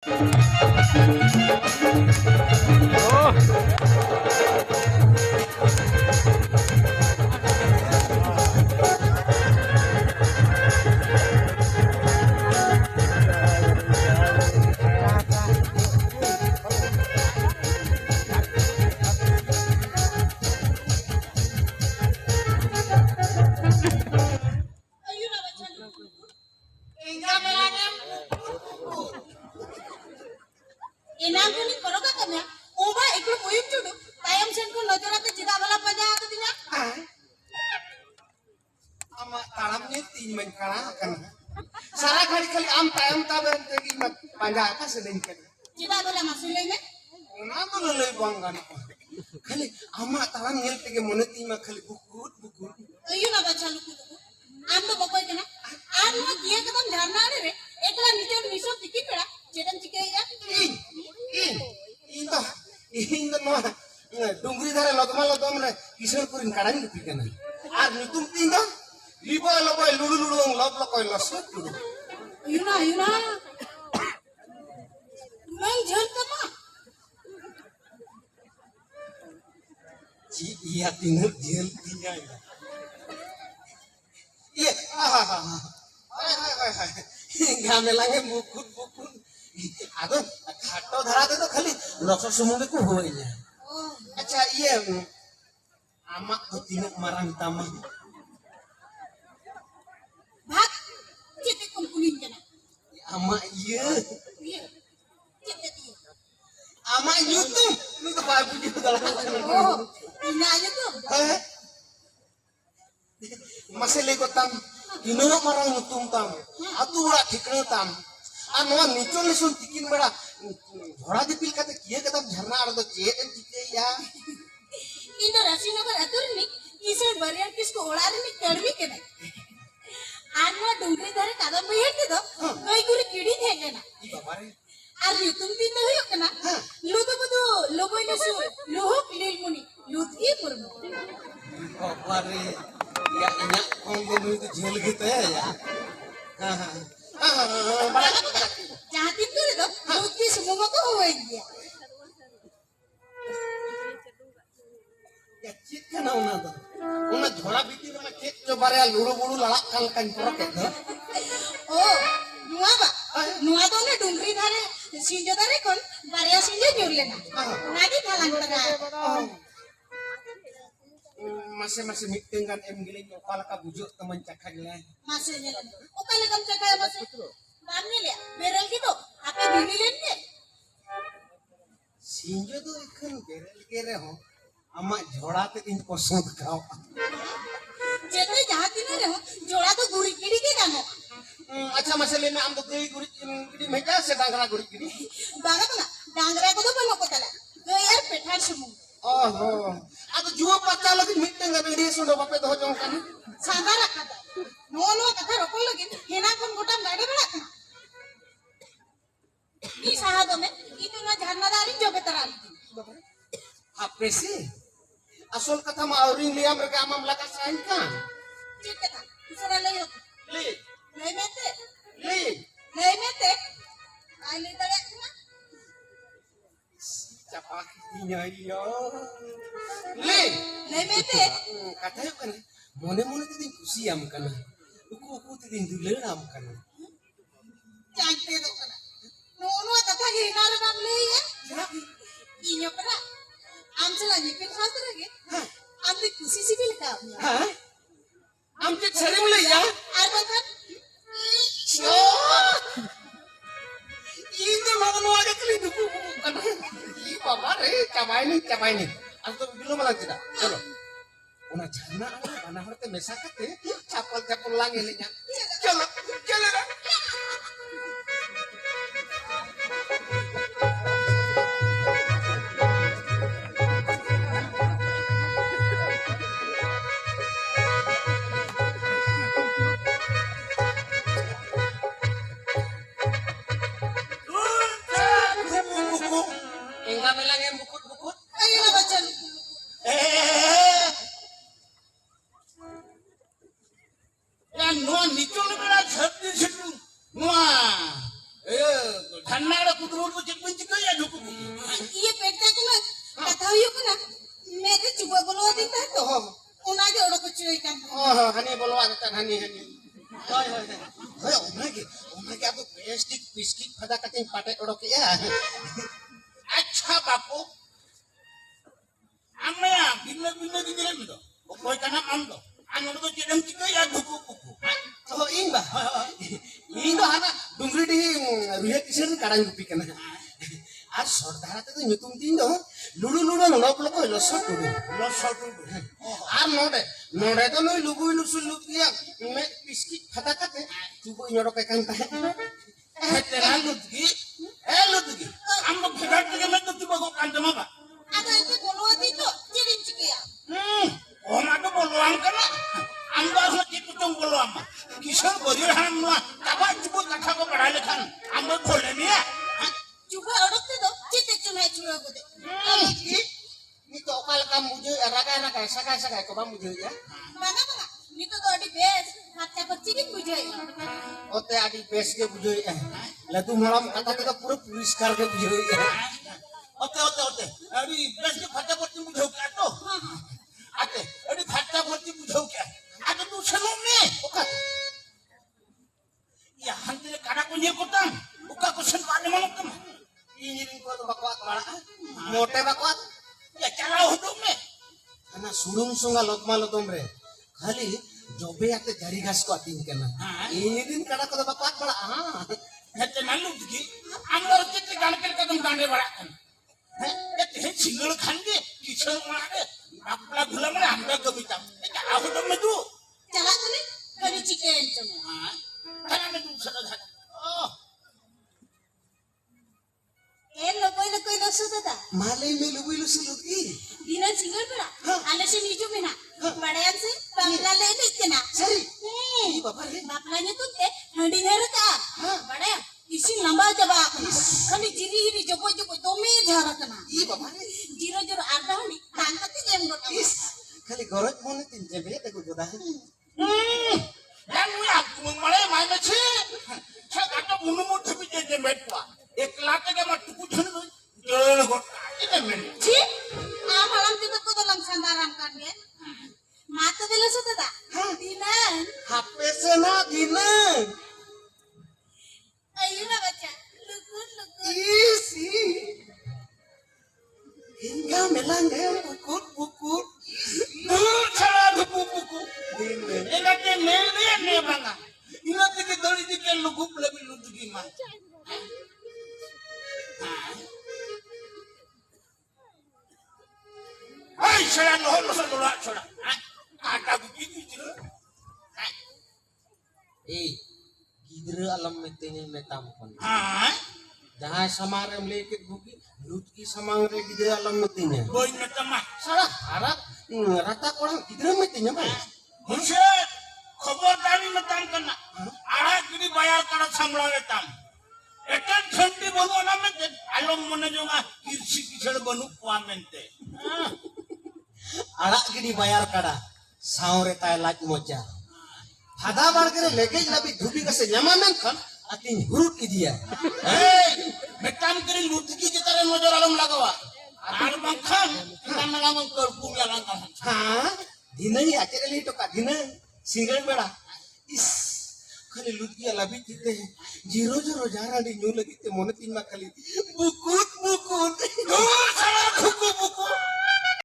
Ayun na ba siya? Inga melangem. Inangku ni koroga kamya. Oba eklu uyuk chudu. Tayam sen ko nojorate jida bala paja atadinya. ama talamnya tin kana kana sara khali khali am tayam taben tegi mat panja ka sedeng kan Jida bala masulai me. ona to leloi banggan khali ama talam ngel tege moneti ma khali bukut bukut Ayun na ba siya lukudu. Ando bakoy kana. Ando dia kadam dharna re. Ekla nijer niso tiki pera. Jedam cikaya. inda inda no dungri dhare lodom re kisor kurin kadang gitu kana ar nitum tinda libo loboy lulu lulu lob lokoy losot lulu Ayun na. Nang jal kama. ci iya tinggal jel tinya iya game lange bukut bukut aduh khato dharate to khali lokso sumuge ku hoinya Oh, acha iya amak to tinuk marang tamah bhag. Jete kumpulin kana. ama iya Iya. Jete dia. ama YouTube lu tuh babu di dalam Oh, ina aja tuh. masih lego tam inoro marang nutum tam atu ura thikne tam anwa nichol lesun tikin bera dhora dipil kate kiye katam jharna ar to che en tike ya Indo Rasinagar atur ni kisar bariar kisko olar ni kadmi kena. Anwa dungri dhare kadam bayar ke do. Noi guri kidi thege na. i babare Ar yutum tin do hoyo kana. Ludo budu loboy lesu lohok lilmuni lutki murmu. babare ya inya konggo itu jel gitu ya Jahatin tuh do lutki semua ko hoy dia. ya cit kana una dhora biti na cit cobare lulu bulu lalak kal kan porok ya Oh, nuwa ba? Nuwa do ne dungri dhare sinjo dhare kon bariya sinjo jurle na. Nagi thalang taga. masih meeting kan em giling kepala ka bujuk teman cakak gila Masih nyelan. O kala kam cakaya masih. Bamne le. Beral gitu. Apa bibilen ne? sinjo tuh ikan berel kere ho ama Jhora te इन पसंद खाओ Jete jahatin re ho. Jola to guri kidi ke kano. अच्छा masih lena am to gei guri gidi meja se dangara guri gidi Banga banga. Dangra ko to bano ko tala. Gayar petar sumu. oh aku jual pacar lagi meeting kan dia sudah bapak tuh jong kan Sadara kata. No kata rokol lagi. Hena kon gotam gade bana kana. Ni sahado me. Itu na jharnadari jo betarali. apa sih asal kata ma auring liam mereka ama melaka sain kan Jete ta. Usara leyo. li Lei mete. li Lei mete. Ai le tala kana. capak inya iya li Lei mete. kata yuk kan mone tiding kusiam kan uku tiding duleram kan Cantik tuh kana. No kata hina re bamle ya. Inyo kana. Amsela nyipin satu lagi. Amde kusi sibil ka. hah amce sari mulai ya Arban kan. ini makan waga kali duku kan ih bapak cabai ini atau belum malah tidak chalo una jana ala bana horte mesakate chapal lang ini nya chalo buku enggak melang yang bukut Ayo na baca luku. yang nuan nichol bela chhatni chitu nuan eh dhanna kudu ᱱᱩᱨ ᱫᱚ ᱪᱮᱫ ᱵᱤᱱ ᱪᱤᱠᱟᱹᱭᱟ ᱰᱩᱠᱩ ᱤᱭᱟᱹ ᱯᱮᱴᱟ ᱠᱚᱢᱟ ᱠᱟᱛᱷᱟ ᱦᱩᱭᱩᱜ ᱠᱟᱱᱟ ᱢᱮᱫ ᱨᱮ ᱪᱩᱵᱟᱹ ᱵᱚᱞᱚ ᱟᱹᱫᱤᱧ ᱛᱟᱦᱮᱸ ᱛᱚ ᱚᱱᱟᱜᱮ ᱚᱰᱚᱠ ᱦᱚᱪᱚᱭ ᱠᱟᱱ हानि बोलो आता हानि हानि होय होय होय ओनागे ओनागे अब प्लास्टिक बिस्किट फदा कटिंग पाटे ओडोके या अच्छा बापू आमया भिन्न भिन्न गिदिरा मिदो ओकोय काना आमदो आनोर दो चेदम चिकया ढुकु पुकु तो इन बा इन दो हाना डुंगरी डी रुहे किसन काडांग गुपी कना আর সর্দারাতে তো নতুন দিন দো লুডু লুডু নলক লক লস টুডু লসটু আর নডে নডে তো নই লুগুই লুসুল লুকিয়া মে বিস্কিট ফাটা কাতে তুবো ইনড় কে কান তাহে হেতেরা লুদগি এ লুদগি আমদো ফেগার থেকে মে তো তুবো কান্তে মাবা ada itu bolo adik tuh jadi cikia ওনা তো বলো আঙ্কানা আমরা আসলে চিকু চং বলো আমা কিশোর গরির হাম না কাবা চুবো কথা কো পড়া লেখান আমরা খোলে নিয়া coba odok tuh cite cuma cuma gede ni to kal kam muje raga na ka saka saka ko ba muje ya mana mana itu tuh di bes mata percikin bujai ote adi bes ke buje ya la tu malam kata kita pura puriskar ke buje ya ওতে ওতে ওতে আরে বেশ কে ফাটা করতে বুঝাও কে তো আতে আরে ফাটা করতে বুঝাও কে আতে তুই শুনো নে ওকা ইয়া হান্তে কাটা কো নিয়ে করতাম ওকা কোশ্চেন পালে মানক তুমি ini ring ko bakwat bala mote bakwat ইয়া চালাও হতো নে ana surung sunga lokma lotom re khali jobe ate jari gas ko atin kana ini din kada ko bakwat bala হেতে নালু দিকি আমরা চিত্তে গানকের কদম গানে বাড়ান হ্যাঁ এতে হে সিঙ্গল খানগে কিশোর মারে আপলা ভুলা মানে আমরা কবিতা এটা আহতো মে তু jalan tuh nih dari cikian cuma হ্যাঁ তারা মে তু সাদা ধারা ও lokoi lo sudah dah male me lubi lusuluki dina single pula anda sih nijo mina badayan sih bangla lele kena sari i bapa re baplanya tuh handi neraka badaya isi lamba jaba kali jiri hiri jopo jopo tome jara kena i bapa re jiro jiro arda honi tangkat ti jem got is khali gorot mone tin jebe ta ko goda dan wi aku mengmalai main mechi saya kata bunu mu tapi je metwa ekla থেকে আমার টুকু ছেড়ে দই জল goat এটা main ji malam tiba ko to lang sandaran kan ya mata bela sudah dah dina hp se na dina ayo lah baca lugut lugut isi hingga melangge bukut bukut দূর ছাড়া ধুপু পুকু dina এটাকে mail দিয়ে নে ভাঙা ইনা থেকে দড়ি দিকে লুগুপ লেবি লুদুগি মা Ay, saya nohon masa nolak saya. Ada begini je. eh gidra alam metene metam kon Ah, jaha samarem lekit buki lut ki samang re gidra alam metene boy na tama. salah harap rata orang gidra metene ba Musa, খবরদারি নতাম কনা। আড়া গিরি buyer করা সামলাবে তাম। এটা ঠন্ডি বলবো না মেতে আলম মনে জমা কিরছি কিছের বনু কোয়া মেনতে। arak gini bayar kada saure tay laj moja hada bargere legej labi dhubi kase nyamamen kan atin hurut idia এই মেটাম করি লুটকি যেতারে নজর আলম লাগাওয়া। আর বাংখান কান্না লাগাম কর পুমিয়া লাগাম। ha dinai acere li to ka dinai singal beda is kali lutki labi tite jiro jiro jara di nyu lagi te mone tin ma kali bukut bukut